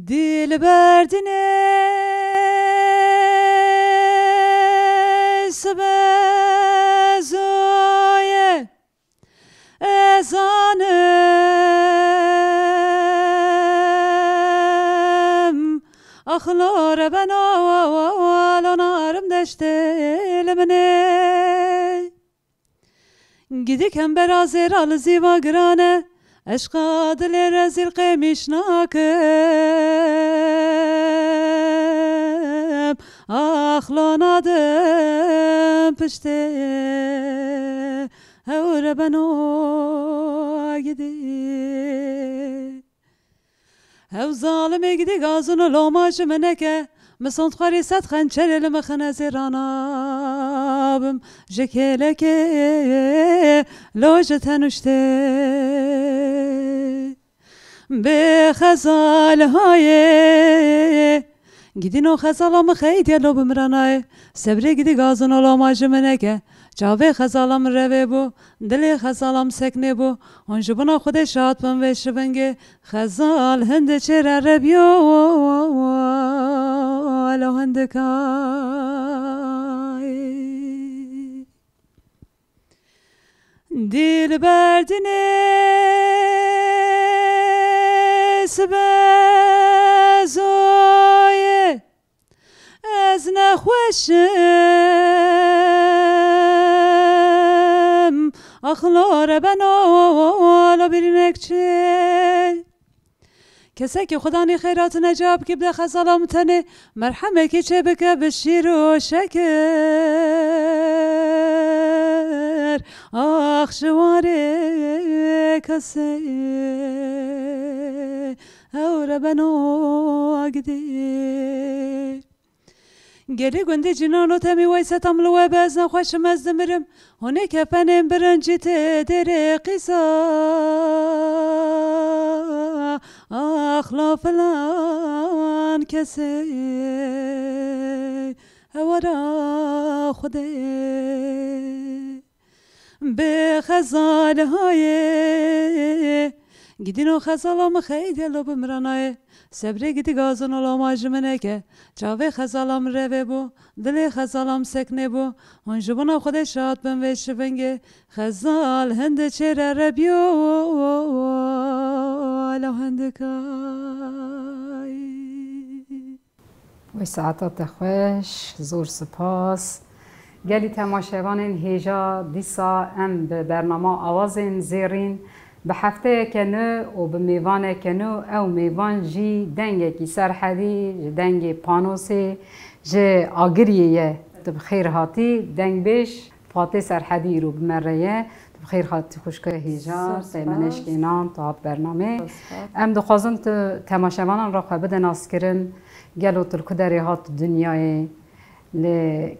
دل بردنه سبزویه ازانم اخلار بنا نارم دشته لمنه گیدی کم برازر آل زیوا گرانه عشقا دل رزیل قیمیش ناکم اخلا نادم پشته هور بنو گیدی هو ظالم گیدی گازون لوماش منکه مسند خاری ست خنچر لمخن زیرانابم جکلکه لوجه تنوشته به خزال های گیدینو خزالام خیلی لو بمرانای سبری گیدی گازون لوماش منکه جاوه خزالام روه بو دل خزالام سکنه بو هنجبنا خود شاد بم و شونگه خزال هند چر عربیو الو هندکای دل بردنه سبزویه از نخوشم اخلار بنا برینک چه کسی که خدا نی خیرات نجاب که بده خزالام تنه مرحمه که چه بکه بشیر و شکر آخ شواره کسی اور بنا گده گلی گنده جنانو تمی ویست املوه بزن خوشم از دمرم هونه که پنم برنجیت در قیسا اخلا فلان کسی هورا خوده به خزال های گیدینو خزالام خیلی لو بمرانای سبری گیدی گازون لوماج منه که جاوه خزالام روه بو دل خزالام سکنه بو هنجبونا خود شاد بم و شونگه خزال هند چر عربیو الو هندکای وی ساعتات خوش زور سپاس گلی تماشاوان هیجا دیسا ام به برنامه آوازین زیرین به هفته کنو و به میوان کنو او میوان جی دنگه کی سرحدی دنگ پانوسی جی آگریه بخیر هاتی دنگ بیش فاته سرحدی رو بمره بخیر هاتی خوشکه هیجا سیمنش کینان تا برنامه ام دخوازن تماشاوانان را خواه بده ناس کرن گلو تلکدری هات دنیای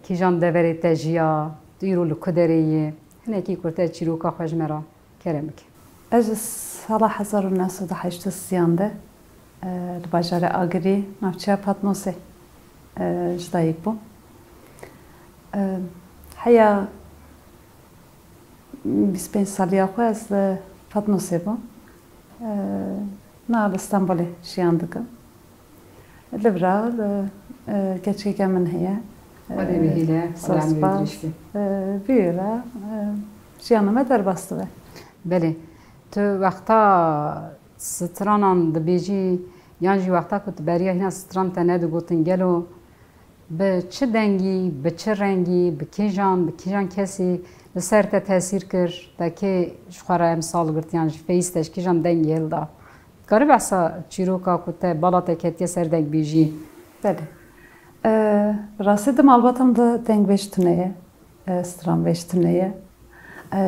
کیجان دوری تجیا دیرو لکدریه هنه کی کرده چیروکا خوش مرا کرمک از سال 1983 باجار آگری نفچه پاتنوسه جدایی بو حیا 25 سالی آخو از پاتنوسه بو نه استانبول شیاندگم لبرا گچه که من هیا ولی بهیله سپاس بیرا شیانمه در بسته بله تو وقتا سترانان دبیجی یعنی وقتا کت بریا هینا ستران تنه دو گوتن گلو به چه دنگی به چه رنگی به کیجان کسی لسر تا تاثیر کر تا که شخواره امسال گرت یعنی فیستش کیجان دنگی هلدا کاری بحثا چیروکا کت بالا تکتیه سر دنگ بیجی بله راستی دم البته دا دنگ بیشتونه ستران بیشتونه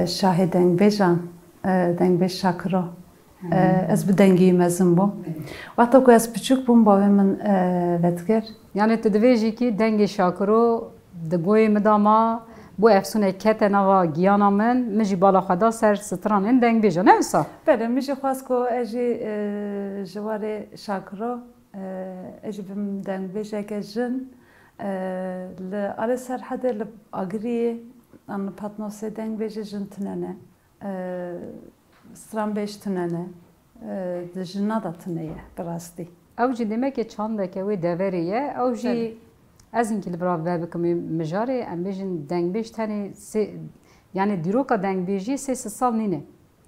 شاهد دنگ بیجان دنگ بیش شاکرو از به دنگی مزن بوم وقتی که از بچوک بوم با من لطگر یعنی تدویجی که دنگ شاکرو دگوی مداما بو افسونه کت نوا گیانا من مجی بالا خدا سر ستران این دنگ بیجا نه ایسا؟ بله میشه خواست که اجی جوار شاکرو اجی بم دنگ بیجا که جن لآل سرحده لآگری آن پاتنوسه دنگ بیجا جن تنانه ستران بیش تنه دجنا دا تنه براستی او جی demek ki çandeke ve deveriye o jî ez in ki li birav ve bikimî mijarê em bêjin dengbêj tenê yani dîroka dengbêjiyê 300 sal nîne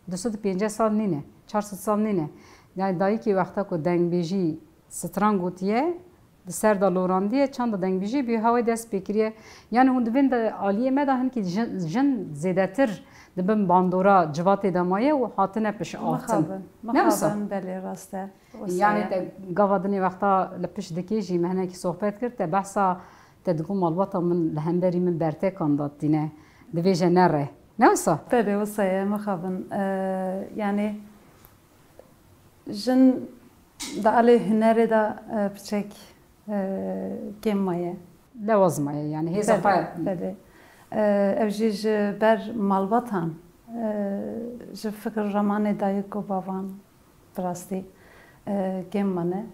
250 sal nîne 400 sal nîne yani dayîkê wexta ku dengbêjî stran gotiye di ser da lorandiye çanda dengbêjî bî hewê dest pê kiriye yani hûn dibên de aliyê me da hin ki jin zêdetir dibin bandora civatê de maye û hatine pişaftin مخابن بله راسته yani te gavadinê wexta li piş dikê jî me hinekî sohbet kir te behsa te digot malbata min li hemberî min bertekan dat dîne divêje nere ne wisa بله وصیه مخابن yani jin da ali hüneri da piçek gemmaye lewazmaye yani hêza xwe بله ev jî ji ber malbatan ji fikir ramanê dayîk û bavan birastî gemmane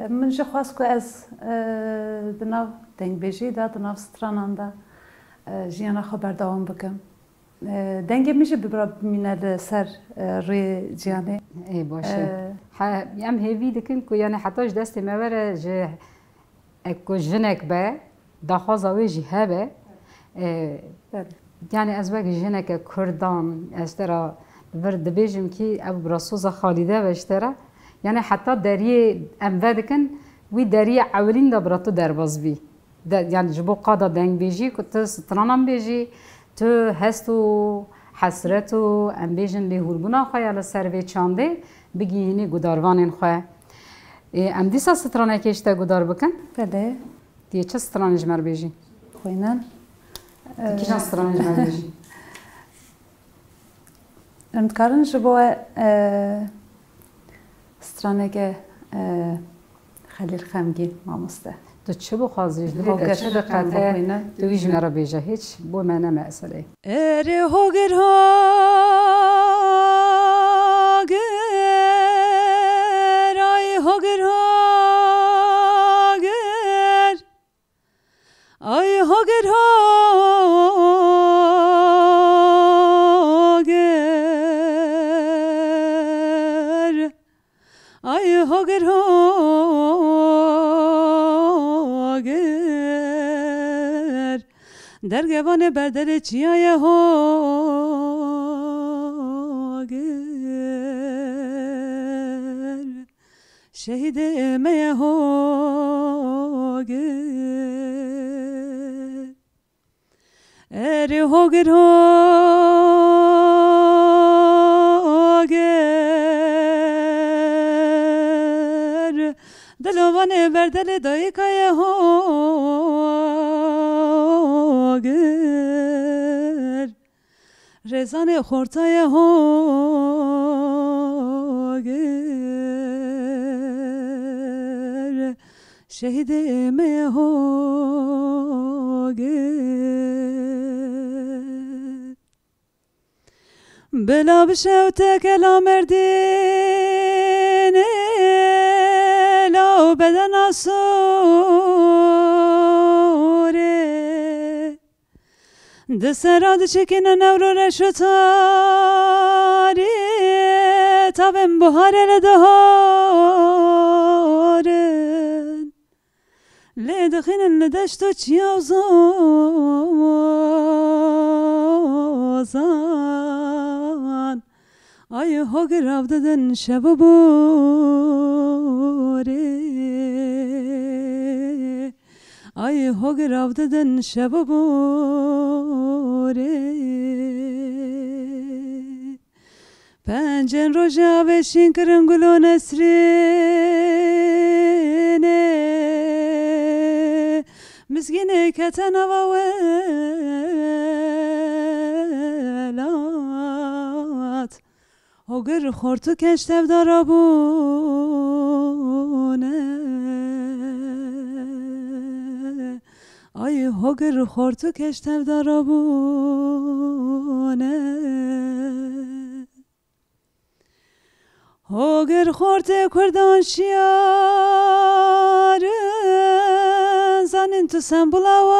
min jî xwast ku ez di nav dengbêjî da di nav stranan da jiyana xwe berdewam bikim dengê min jî bibira bimîne li ser rê ciyanê ê baş e em hêvî dikin ku yani heta ji destê me were ji ku jinek be daxwaza wê jî hebe yani ez wek jineke Kurdan ez tera vir dibêjim ki ev birasoza Xalîde ve ji tera yani heta deriyê em vedikin wî deriyê ewlîn de bira tu derbas bî yani ji bo qada dengbêjî ku tu stranan bêjî tu hest û hesret û em bêjin lêhûrbûna xwe ya li ser vê çandê bigihînî gudarvanên xwe em dîsa stranekê ji te gudar bikin bele diye çi stranê ji me re bêjî xwînin kîjan stranê ji me re bêjî em dikarin ji bo we straneke Xelîl Xemgîn mamoste tu çi bixwazî ji dilê te çi diqete tu wî ji me re bêje hiç bo me ne meselê eri hogir hogir ay hogir hogir ay hogir hogir ay hogir hogir dergevane berdere çiyaye hogir şehide emeye hogir eri hogir hogir delovane berdere dayıkaya hogir rezane xortaya hogir şehide emeye hogir bela bişevte kelam erdine la beden asure de serad çekine nevro reşutari tabem buharele daharen le dakhinen le deşto çiyavzan ay hogir avdeden şebabore ay hogir avdeden şebabore pencen roja ve şinkirin gülü nesrine mizgine keten avavelat hogir xortu keştev darabune ay hogir xortu keştev darabune hogir xorte kurdan şiarın zanin tu sen bulawane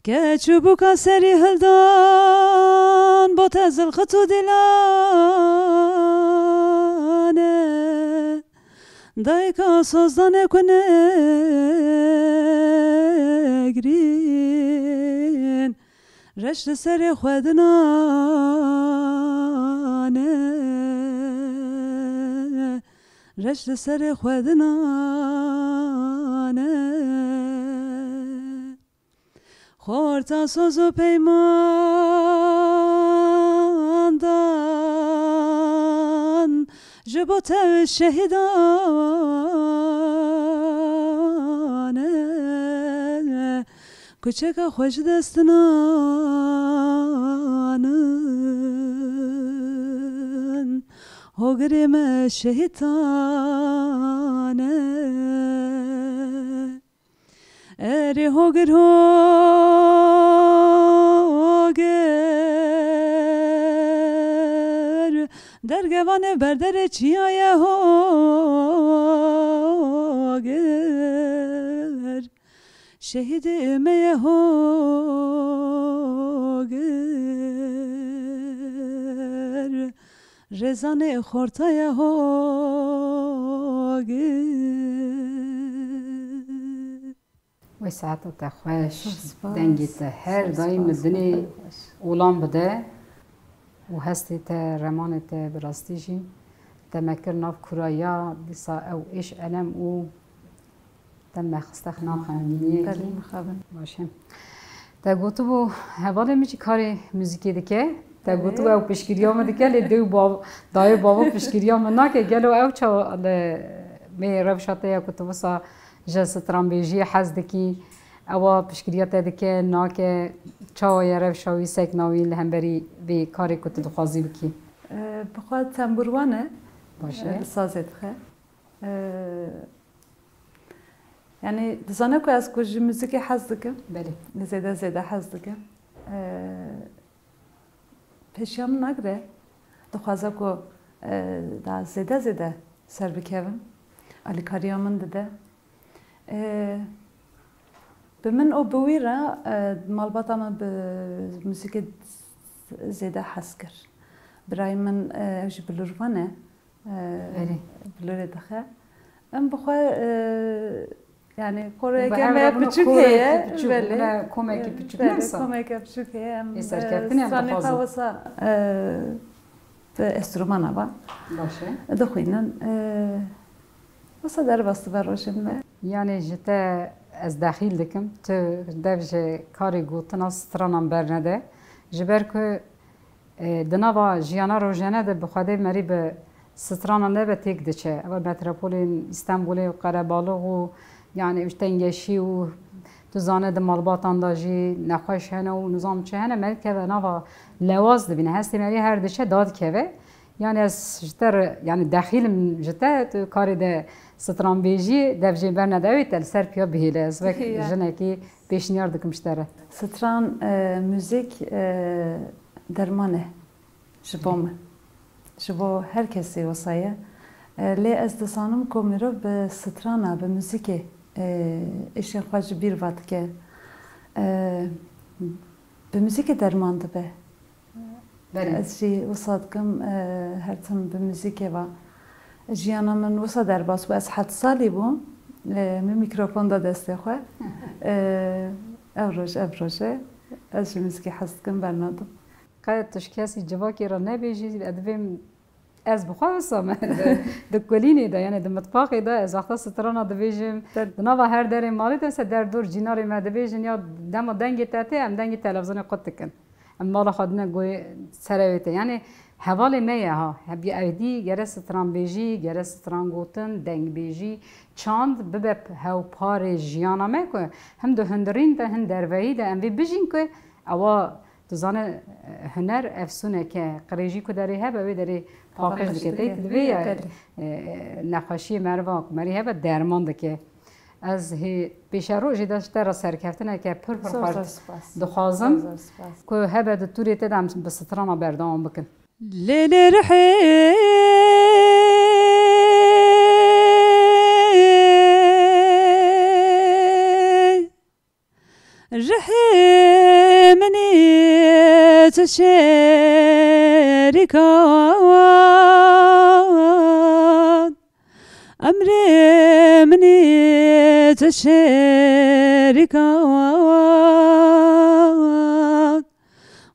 که چوبوکا سری هلدان با تزل خطو دلانه دایکا سازدانه کنه گرین رشت سری خودنانه رشت سری خودنانه خورتا سوز و پیماندان جبوت شهیدانه کوچک خوش دستنانن هوگریم شهیدانه اری هوگر در گوان بردر چیای هوگر شهید امه هوگر رزان خورتای هوگر و ساعت تخوش دنگیت هر دایم مدنی اولان بده و هستی تا رمان تا براستیجی تمکر ناف کرایا دیسا او ایش علم او تم خستخ ناخوانینی باشه تا گوتو بو حواله میچی کاری موزیکی دکه تا گوتو او پشگیریام دکه لی دو باب دای بابا پشگیریام ناکه گلو او چا می روشاته یا کتو بسا جلسة ترامبيجية حزدكي أو بشكريات دكي ناك چاو يرف شوي سيك ناوي لهمبري بكاري كنت دخوازي بكي بخواد تنبوروانه باشه سازت خه يعني دزانه كو از كوجي موسيقى حزدكم بله زيادة حزدكم پیشیام نگره دخوازه کو دا زیاده سر بکیوم علی کاریامن دده به من او بویره مالباتا من به موسیقی زیاده حس کرد برای من اوش بلوروانه بلور دخه ام بخواه يعني كورة كم بتشوفيه ولا كوميك بتشوفيه كوميك بتشوفيه يسركبتني عم بخوزة وصا استرومانا با باشه دخوينا وصا در باست بروشم يعني جتا از داخل دكم تو دفج كاري قوتنا سترانم برنده جبر که دنوا جیانا روزانه ده بخواده مری به سترانا نبه تک دچه اول متروپول استانبول و قره‌بالغ و يعني ايش تنجشي و تزانه ده مالبات انداجي نخوش هنا و نظام چه هنا مل که نوا لواز دبینه هستی مری هر دچه داد که يعني از جتر يعني داخل جتا تو کاری ده ستران بیجی دفجی برنده اوی تل سر پیا بهیله از وقت جنه کی پیشنیار دکم شتره ستران موزیک درمانه جبومه جبو هر کسی وصایه لی از دسانم که میرو به سترانه به موزیک ایشن خواهج بیر واد که به موزیک درمان ده به از جی وصاد کم هر تم به موزیک و جیانا من وصاد در باس و از 7 سالی بوم می میکروفون دا دسته خواه ابروشه از جی موزیک حست کم برنادم قاعد تشكاسي جواكي رنا بيجي ادفيم از بخوا سام دكوليني دا يعني دمطباقي دا از وقت سترانا دبيجم نوا هر در مالي دس در دور جيناري ما دبيجن يا دم دنگ تاتي ام دنگ تلفزيون قطكن ام مالا خدنا گوي سراويته يعني حواله ميا ها هبي ايدي جرس ستران بيجي جرس ستران گوتن دنگ بيجي چاند بب هاو پار جيانا مكو هم دو هندرين دا هندر ويدا ام بيجين كو اوا تزانه هنر افسونه که قریجی کو داره هبه و داره پاکش دکته دوی نقاشی مروا مری هبه درمان دکه از هی پیش رو جدا شتر سرکفتنه که پر دخوازم که هبه دکتوری تدام به سترانا بردام بکن لیل رحی رحمني تشاركان أمري مني تشاركان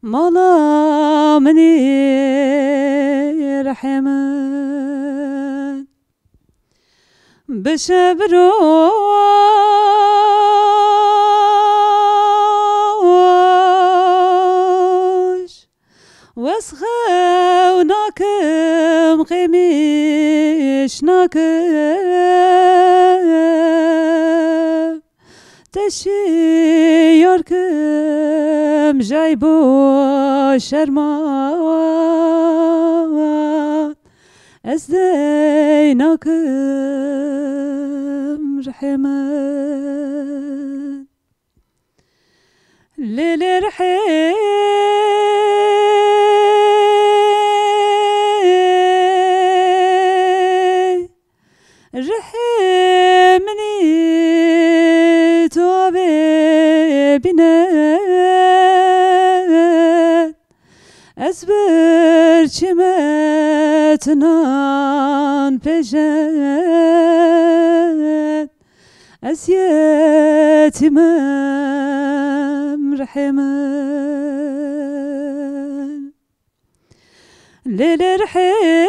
مالا مني رحمن بشبروش واسخوناكم قميشناكم تشياركم جايبو شرمان ازديناكم رحمن للرحيم رحمني توبي بنات أزبر شمتنان بجات أسيتمام رحمن للرحيم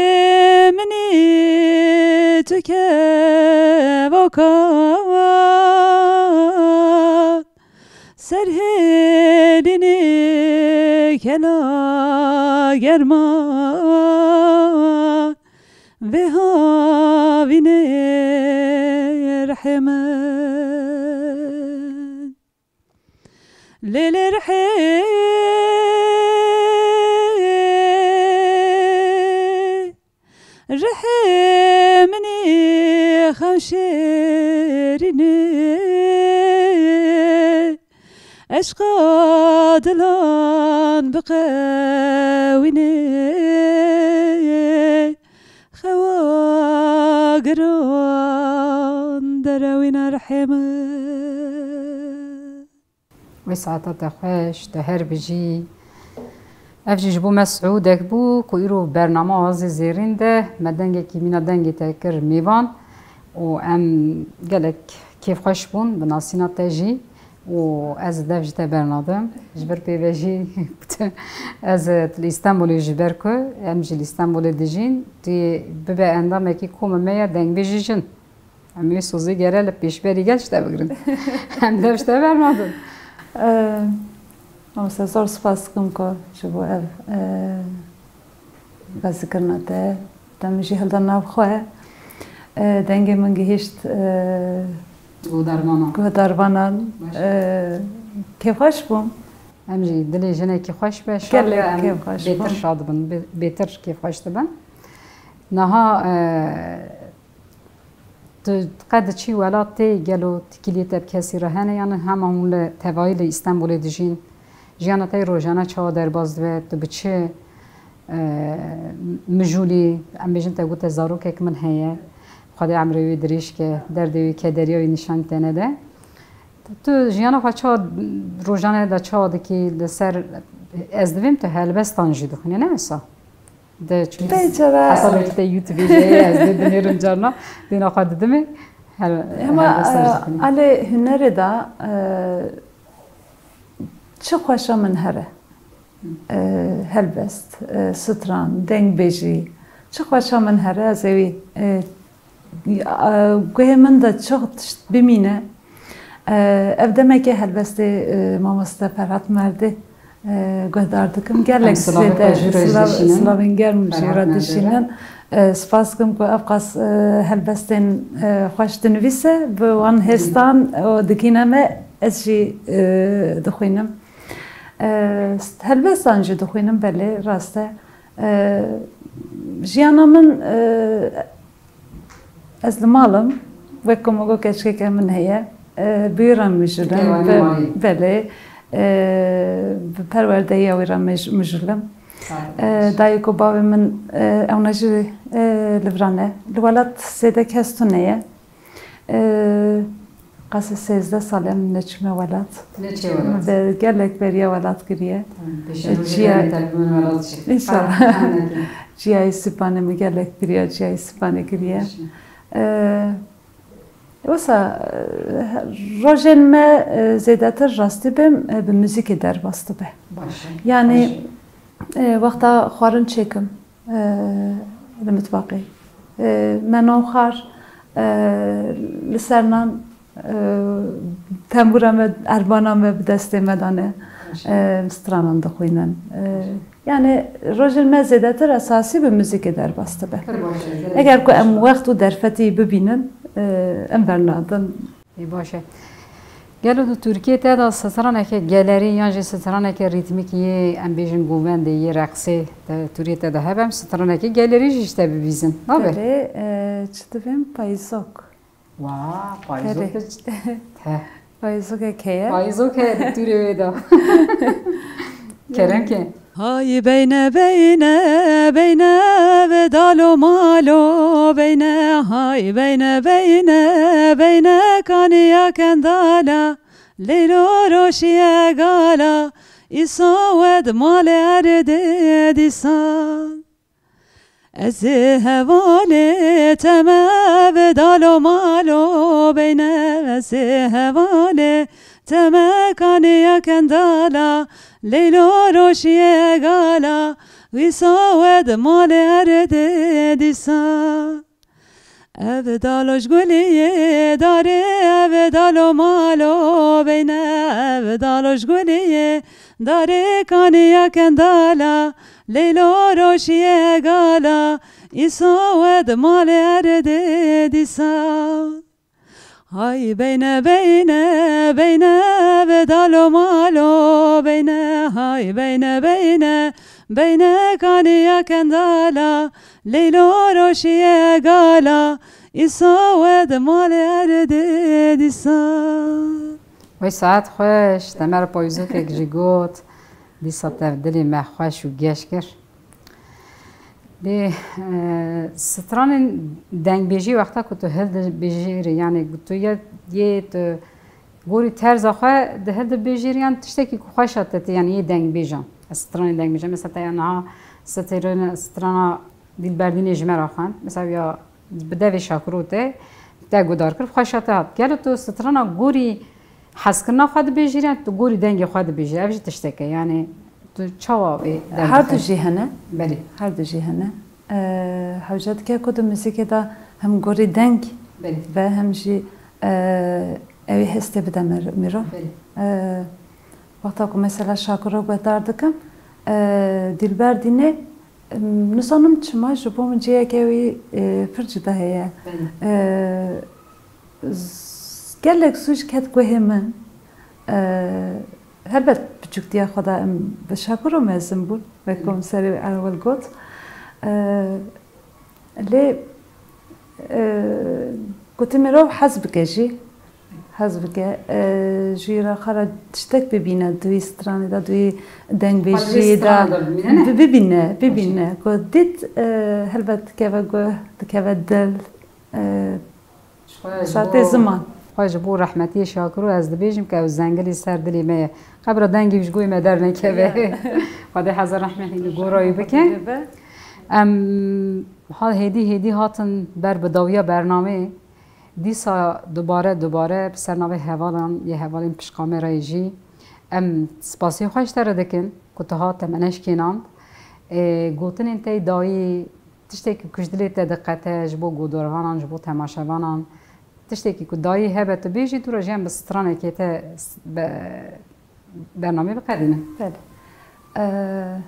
رحمني تكبوكا سرهدني كلا جرما بهاويني رحمن للرحيم رحمني خمشيرني عشقا دلان بقاويني خواقران دراوين رحمن وساعتا تخوش تهر بجي افجيش بو مسعودك بو كويرو برنامه آز زيرين ده مدنگه كي مينا دنگه تاكر ميوان و ام قالك كيف خوش بون بناسينا تاجي و از دفج تبرنادم جبر بيباجي از الاسطنبول جبركو ام جي الاسطنبول دجين تي ببا اندام كي كوم ميا دنگ بيجيجن ام سوزي گرل پیشبری گلش تبگرن هم دفج تبرنادم Ama zor spaskim ko şubu ev bazıkırna te tamıcı halda navxoe denge min gihişt godarmanan keyf hoş bum ام جي دلي جنا كي خوش باش بيتر شاد بن بيتر كي خوش تبن نها قد چی ولات گلو تکلیت بکسی رهانه یعنی همون توایل استانبول دجین جانا تای روزانه چه در باز دوید تو بچه مجولی ام بیشتر تقول تزارو که من هیه خدا عمروی دریش که در دوی کدریای نشان تنه ده تو جانا خواهد چه روزانه دا چه دکی لسر از دویم تو هلبستان جدو خونه نمیسا ده چون اصلا که یوتیوبی جایی از دنیرم جانا دینا خواهد دمی اما علی هنر دا چه خوشا من هره هلبست ستران دنگ بیجی چه خوشا من هره از اوی گوه من دا چه بمینه evdeme ki helbeste mamosta Ferhat Merdi gördürdüm. Galaxy Slavenger müşira dişinin spaskim ku afqas helbesten xoş dinvise ve wan hestan o dikiname ezji dixwînim. Helbestan jî dixwînim belê rast e. Jiyana min ez li malım wekum got keşkeke min heye. بیرم میشدم بله پرورده یا ویرم میشدم دایک و بابی من اونجی لبرانه لولات زیده کستونه قصد 13 ساله من نچمه ولات به گلک بریا ولات کریه جیای سپانه می گلک بریا جیای سپانه کریه واسه روزن ما زیاده تر راستی به موزیک در باسته به یعنی وقتا خوارن چکم المتباقي من آخر لسرنان تنبورم اربانم به دست مدانه سترانان دخوینن یعنی روزن ما زیاده تر اساسی به موزیک در باسته به اگر که ام وقت و درفتی ببینن ام برنادن باشه گلو تو ترکیه تعداد سترانه که گالری یا جه سترانه که ریتمیکی ام بیشن گوونده یه رقصه ترکیه تعداد هم سترانه که گالری جشته ببیزن نبود چه دویم پاییزوک واه پاییزوک پاییزوک کیه پاییزوک ترکیه دا کرم که های بین و دالو مالو بین های بین کانیا کندالا لیلو روشی گالا ایسا ود مال ارده دیسان از هواله تمه و دالو مالو بین از هواله تمه کانیا کندالا لیلو روشی گالا ویسا ود مال ارده دیسا او دالوش گلیه داره او دالو مالو بینه او دالوش گلیه داره کانیا کندالا لیلو روشی گالا ایسا ود مال ارده دیسا های بین و دالو مالو بین های بین کانیا کندالا لیلو روشی گالا ایسا ود مال ارده دیسا وی ساعت خوش تمر پایزو که جگوت دیسا تفدلی ما خوش و گش کر دی ستران دنگ بیجی وقتا که تو هل بیجی یعنی تو یه تو گوری ترز خواه ده هل بیجی یعنی تشتکی که خوش هاتتی یعنی یه دنگ بیجان ستران دنگ بیجان مثلا تا یعنی ستران دیل بردین جمر آخوان مثلا یا بدوی شاکروته تا گودار کرد خوش هات گلو تو ستران گوری حس کرنا خواه بیجی یعنی تو گوری دنگ خواه بیجی افش تشتکی یعنی چاوی هر دو جهنه بله هر دو جهنه حوجت که کدوم موسیقی دا هم گوری دنگ و هم جی اوی هسته بده میرو وقتا که مثلا شاکرو گوهدار دکم دلبر دینه نسانم چما جبو من جیه که اوی فرجده هیه گلک سوش کت گوه من هلبت بچوکتیا خدا به شاکرو مزم بود و کنسری اول گفت لی گفتی میرو حزب کشی حزب که جیرا خرج تشتک ببینه دوی سترانی دا دوی دنگ بیجی دا ببینه گفت دید هلبت که و گفت که و دل ساعت زمان خواهش بو رحمتی شاکرو از دبیجم که از زنگلی سر دلی میه قبر دنگی بجگوی مدر نکه خدا حضر رحمتی گورایی بکن حال هیدی هاتن بر بداویا برنامه دیسا دوباره سرنامه هوالان یه هوالین پشقامه رایجی سپاسی خوش تره دکن که ها تمنش کنند گوتن انتی دایی تشتی که کشدلی تدقته جبو گودوروانان جبو تماشوانان تشتی که دایی هبه تو بیجی تو راجیم به سترانه که تا برنامه بقدینه بله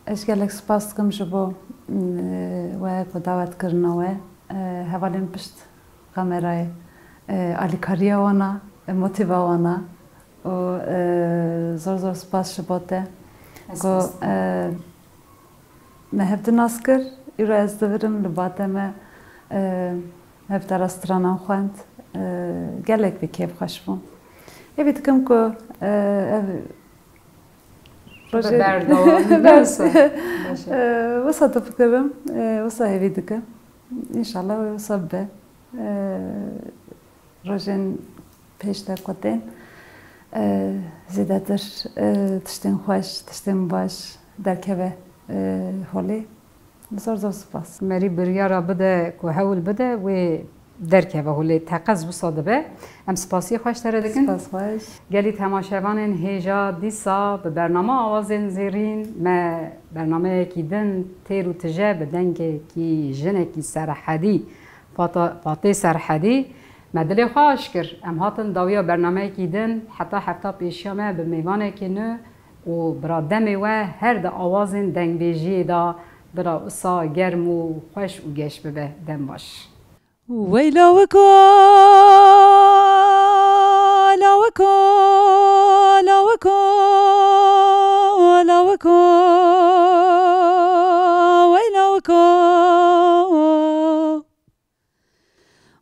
اشگلک سپاس کم جبو و دعوت کرنوه هوالین پشت کامرای آلیکاریا وانا موتیوا وانا و زور سپاس شباته گو مهبت ناسکر ایرو از دورم لباته ما هفت راسترانان خواند گلک بکیف خوش بون یه بیتکم که روژن وسا تفكرم وسا هيفي دكم إن شاء الله وسا به روژن پیش در قدن زیادتر تشتن خوش تشتن باش در که حالی زور سپاس مری بریارا بده که حول بده و درکه و حالی تقص بساده به ام سپاسی خوش تره دکن سپاس خوش گلی تماشاوان هیجا دیسا به برنامه آوازین زیرین ما برنامه کی دن تیر و تجه به دنگ کی جنه کی سرحدی پاتی سرحدی مدلی خواهش کر ام هاتن داویا برنامه کی دن حتی هفته پیشیامه به میوانه کی نو و برا دمی و هر دا آوازین دنگ بیجی دا برا اصا گرم و خوش و گش ببه دم باش ويلوكو لوكو لوكو لوكو ويلوكو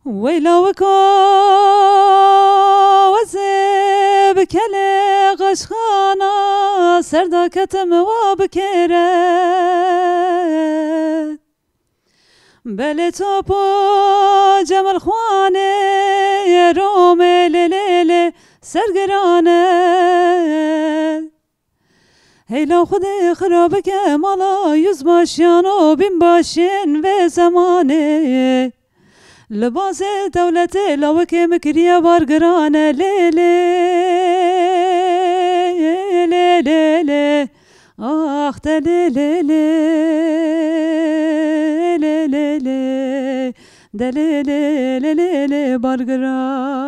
ويلوكو وزب كلي غشخانا سردكتم وبكيره بله توپو جمال خوانه روم لیلی سرگرانه هیلا خود خرابه که مالا یوز باشیان و بین باشین و زمانه لباس دولت لاوکه مکریه بارگرانه لیلی لیلی آخ دلیلی دلیلی بارگرانه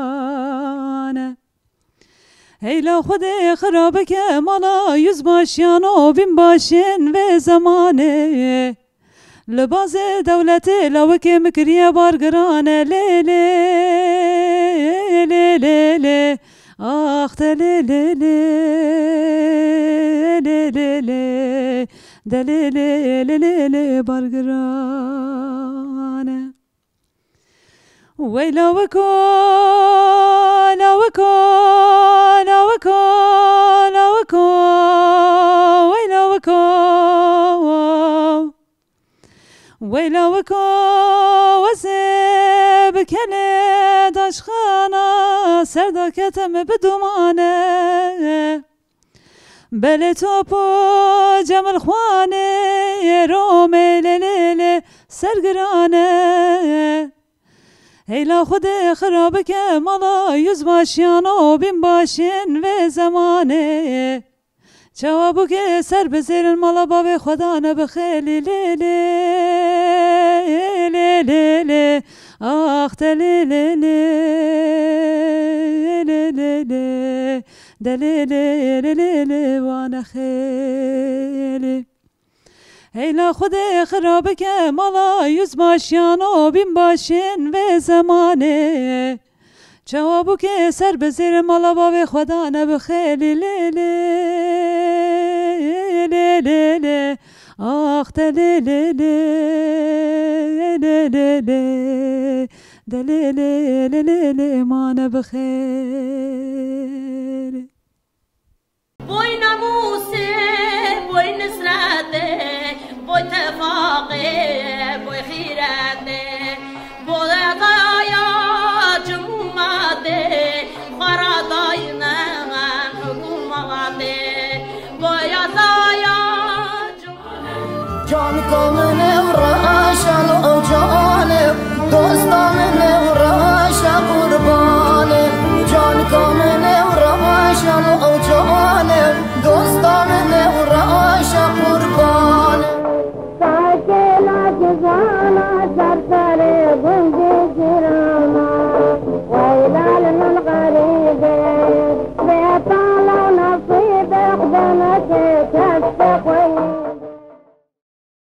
هیلا خود خرابه که مالا یوز باشیان و بین باشین و زمانه لباس دولت لاوکه مکریه بارگرانه لیلی لیلی آخ دلیلی دلیلی بارگرانه ويلوكو لوكو لوكو لوكو ويلوكو ويلوكو وزب كلي داشخانا سردكتم بدمانه بله توپو جمال خوانه روم لیلی سرگرانه هیلا خود خرابه که مالا یوز باشیان و بین باشین و زمانه جوابو که سر بزیر مالا باب خدا نبخیلی لیلی لیلی آخ دلیلی لیلی دلیلی وانا خیلی هیلا خود خرابه که مالا یوز باشیان و بین باشین و زمانه جوابو که سر بزیر مالا باب خدا نبخیلی لیلی لیلی آخ دلیلی دلیلی ما نبخیلی بوی ناموسه بوی نصرته بوی تفاقه بوی خیرته بوی دایا جموماته خرادای نغن حکوماته بوی دایا جموماته جان کامل راشن و جان